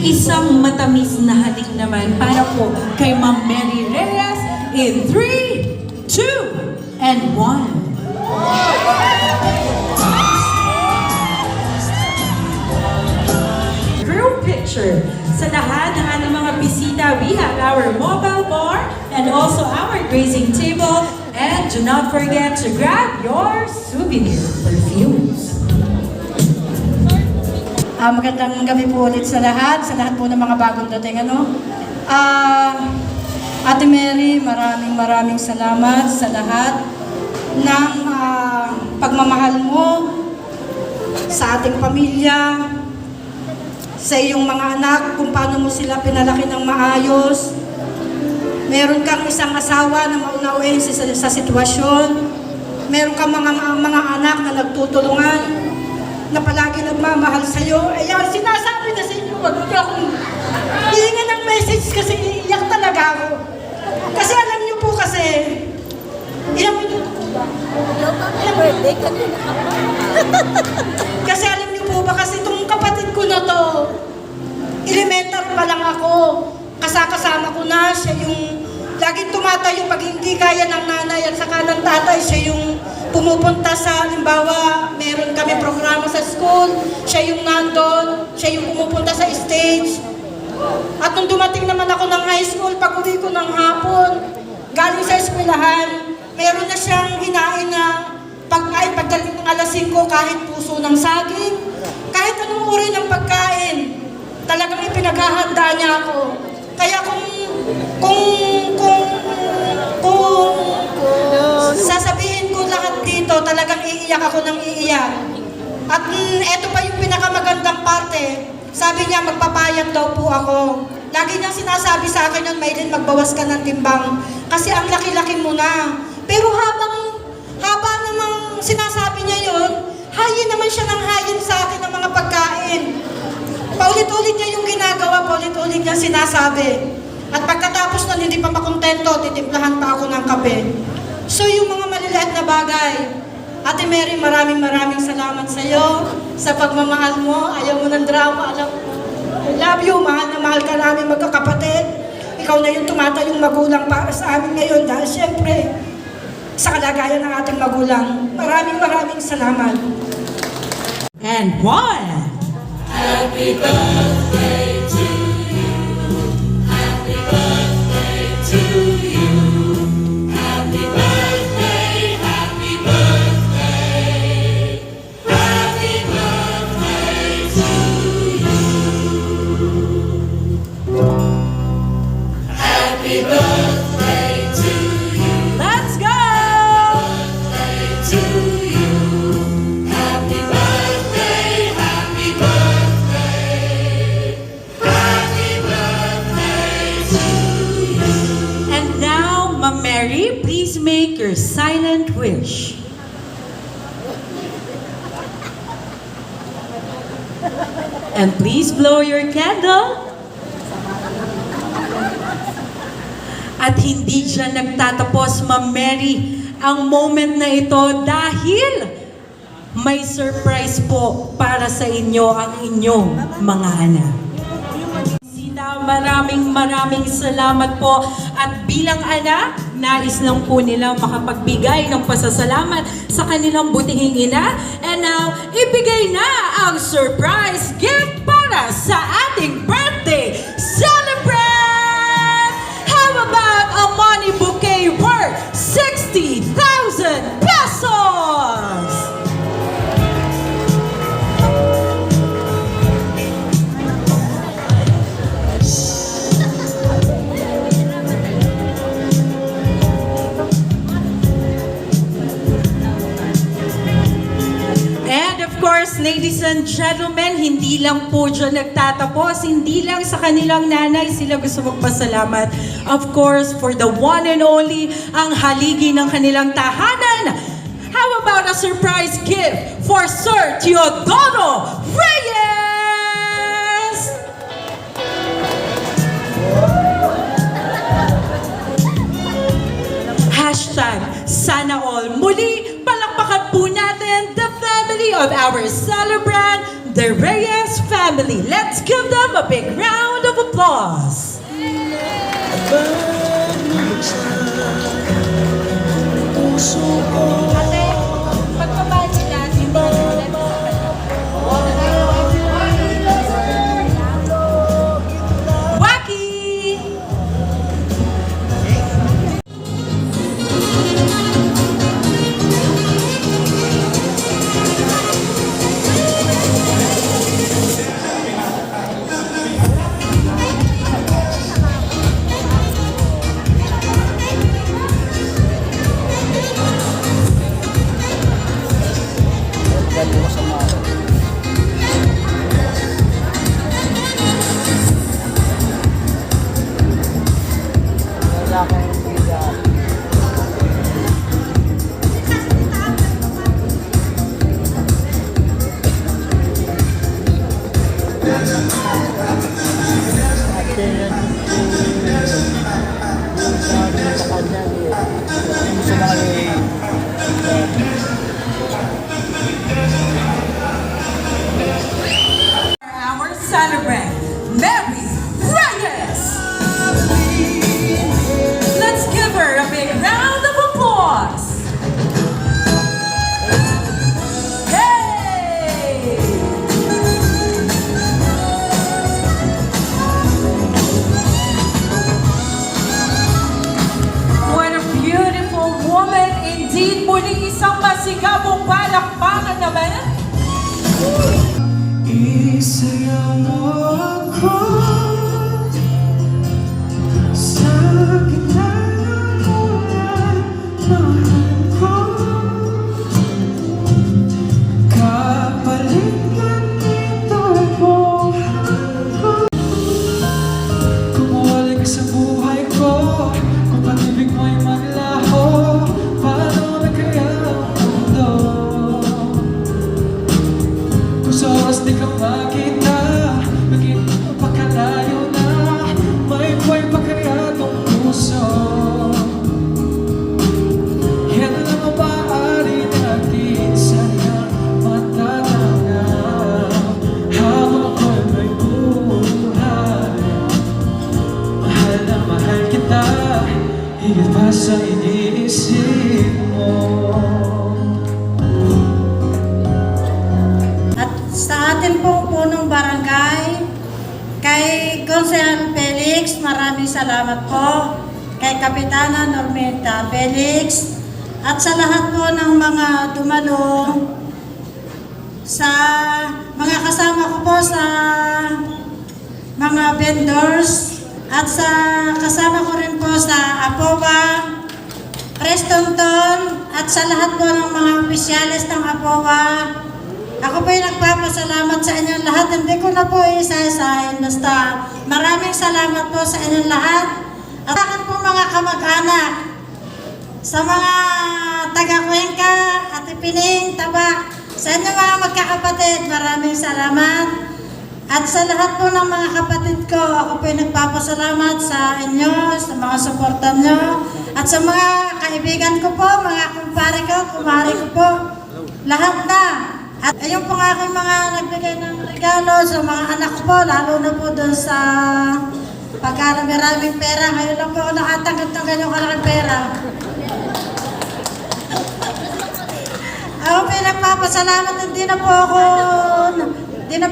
Isang matamis na halik naman para po kay Ma'am Mary Reyes in 3, 2, and 1. Group picture. Sa lahat ng ating mga bisita, we have our mobile bar and also our grazing table. And do not forget to grab your souvenir perfumes. Magandang gabi po ulit sa lahat po ng mga bagong dating Ate Mary, maraming salamat sa lahat ng pagmamahal mo sa ating pamilya, sa iyong mga anak, kung paano mo sila pinalaki ng maayos. Meron kang isang asawa na maunawain sa sitwasyon. Meron kang mga anak na nagtutulungan, na palagi nagmamahal sa'yo. Ayan, sinasabi na sa inyo, wag mo akong hihingan ng message kasi iiyak talaga ako. Kasi alam niyo po kasi, ilang minuto po ba? Kasi alam niyo po ba kasi itong kapatid ko na to, elementary pa lang ako, kasama ko na, siya yung laging tumatayo pag hindi kaya ng nanay at saka ng tatay, siya yung pumupunta sa, halimbawa, meron kami programa sa school, siya yung nandun, siya yung pumupunta sa stage. At nung dumating naman ako ng high school, pag uwi ko ng hapon, galing sa eskwelahan, meron na siyang hinain na pagdating ng alas 5, kahit puso ng saging, kahit anong uri ng pagkain, talagang ipinaghahanda niya ako. Kaya kung sasabihin ko lahat dito, talagang iiyak ako ng iiyak. At eto pa yung pinakamagandang parte. Sabi niya, magpapayat daw po ako. Lagi niyang sinasabi sa akin yun, Maylin, magbawas ka ng timbang. Kasi ang laki-laki mo na. Pero haba namang sinasabi niya yun, hayin naman siya ng hayin sa akin ng mga pagkain. Paulit-ulit niya yung ginagawa, paulit-ulit niya sinasabi. At pagkatapos nun, hindi pa makontento, titimplahan pa ako ng kape. So yung mga maliliit na bagay, Ate Mary, maraming salamat sa iyo, sa pagmamahal mo, ayaw mo ng drama, alam mo. I love you, mahal na mahal ka namin magkakapatid. Ikaw na yung tumatayong magulang para sa amin ngayon dahil siyempre, sa kalagayan ng ating magulang. Maraming salamat. And 1. Happy birthday to you. Happy birthday to you. Happy birthday, happy birthday. Happy birthday to you. Happy birthday to you. Let's go! Birthday to you. Happy birthday, happy birthday. Happy birthday to you. And now, Ma'am Mary, please make your silent wish. And please blow your candle. At hindi dyan nagtatapos, Ma'am Mary, ang moment na ito dahil may surprise po para sa inyo ang inyong mga anak. Sina, maraming salamat po. At bilang anak, nais lang po nila makapagbigay ng pasasalamat sa kanilang butihing ina. And now, ibigay na ang surprise gift para sa ating birthday celebrant! How about a money bouquet worth 60,000 pesos? And of course, ladies and gentlemen, hindi lang po dyan nagtatapos, hindi lang sa kanilang nanay sila gusto magpasalamat. Of course, for the one and only, ang haligi ng kanilang tahanan. How about a surprise gift for Sir Teodoro Reyes? Hashtag, sana all. Muli, palakpakan po natin the of our celebrant, the Reyes family. Let's give them a big round of applause. Ate, pagbabayad sila, Wacky! Our celebrant, Mary Reyes. Let's give her a big round of applause. Hey! What a beautiful woman indeed. Muli isang masigabong palakpakan naman. Isayaw mo ako sa gitna ng mga mahal ko. Kapalit man ito ang buhay ko. Kumuwalay ka sa buhay ko, kung pag-ibig mo'y maglaho, paano na kaya ang mundo? Kung sa oras di ka makita, bakit pagkalayo na, may buhay pa kaya tong puso? Yan lang ang maaari natin sa iyong matatanggap. Habang ako'y may buhay, mahal na mahal kita, higit pa sa iniisip mo. At sa atin pong punong barangay, kay Gonzalo Felix, maraming salamat po. Kay Kapitana Normita Felix, at sa lahat po ng mga dumalo, sa mga kasama ko po sa mga vendors, at sa kasama ko rin po sa APOA, Prestonton, at sa lahat po ng mga opisyalis ng APOA. Ako po yung nagpapasalamat sa inyong lahat. Hindi ko na po isa-isahin. Basta maraming salamat po sa inyong lahat. At sa akin po mga kamag-anak, sa mga taga-Cuenca, Ate Pining, Taba, sa inyong mga magkakapatid, maraming salamat. At sa lahat po ng mga kapatid ko, ako po yung nagpapasalamat sa inyo, sa mga suportan nyo, at sa mga kaibigan ko po, mga kumpare ko, kumare ko po, lahat na. At ayun po nga aking mga nagbigay ng regalo sa mga anak ko po, lalo na po doon sa pagkarami-raming pera. Ngayon lang po ako nakatanggap ng ganyang kalaking pera. Ako po yung nagpapasalamat, hindi na po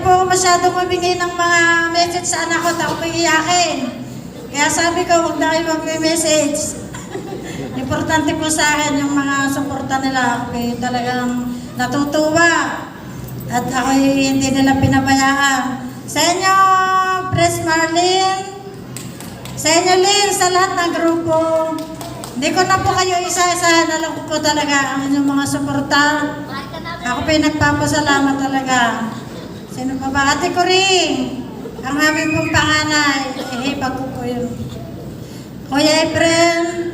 ako masyadong mabingi ng mga message sa anak ko at ako po iyakin. Kaya sabi ko, huwag na kayo mag-message. Importante po sa akin yung mga suporta nila. Ako po yung talagang natutuwa at ako hindi nila pinabayaan. Sa inyo, Pres Marlene, sa inyo Lynn, sa lahat ng grupo, hindi ko na po kayo isa-isa, alam ko po talaga ang inyong mga suporta. Ako po yung nagpapasalamat talaga. Sino pa ba? Ate Coring, ang aming pong panganay, ihipag ko po yun. Kuya Efren,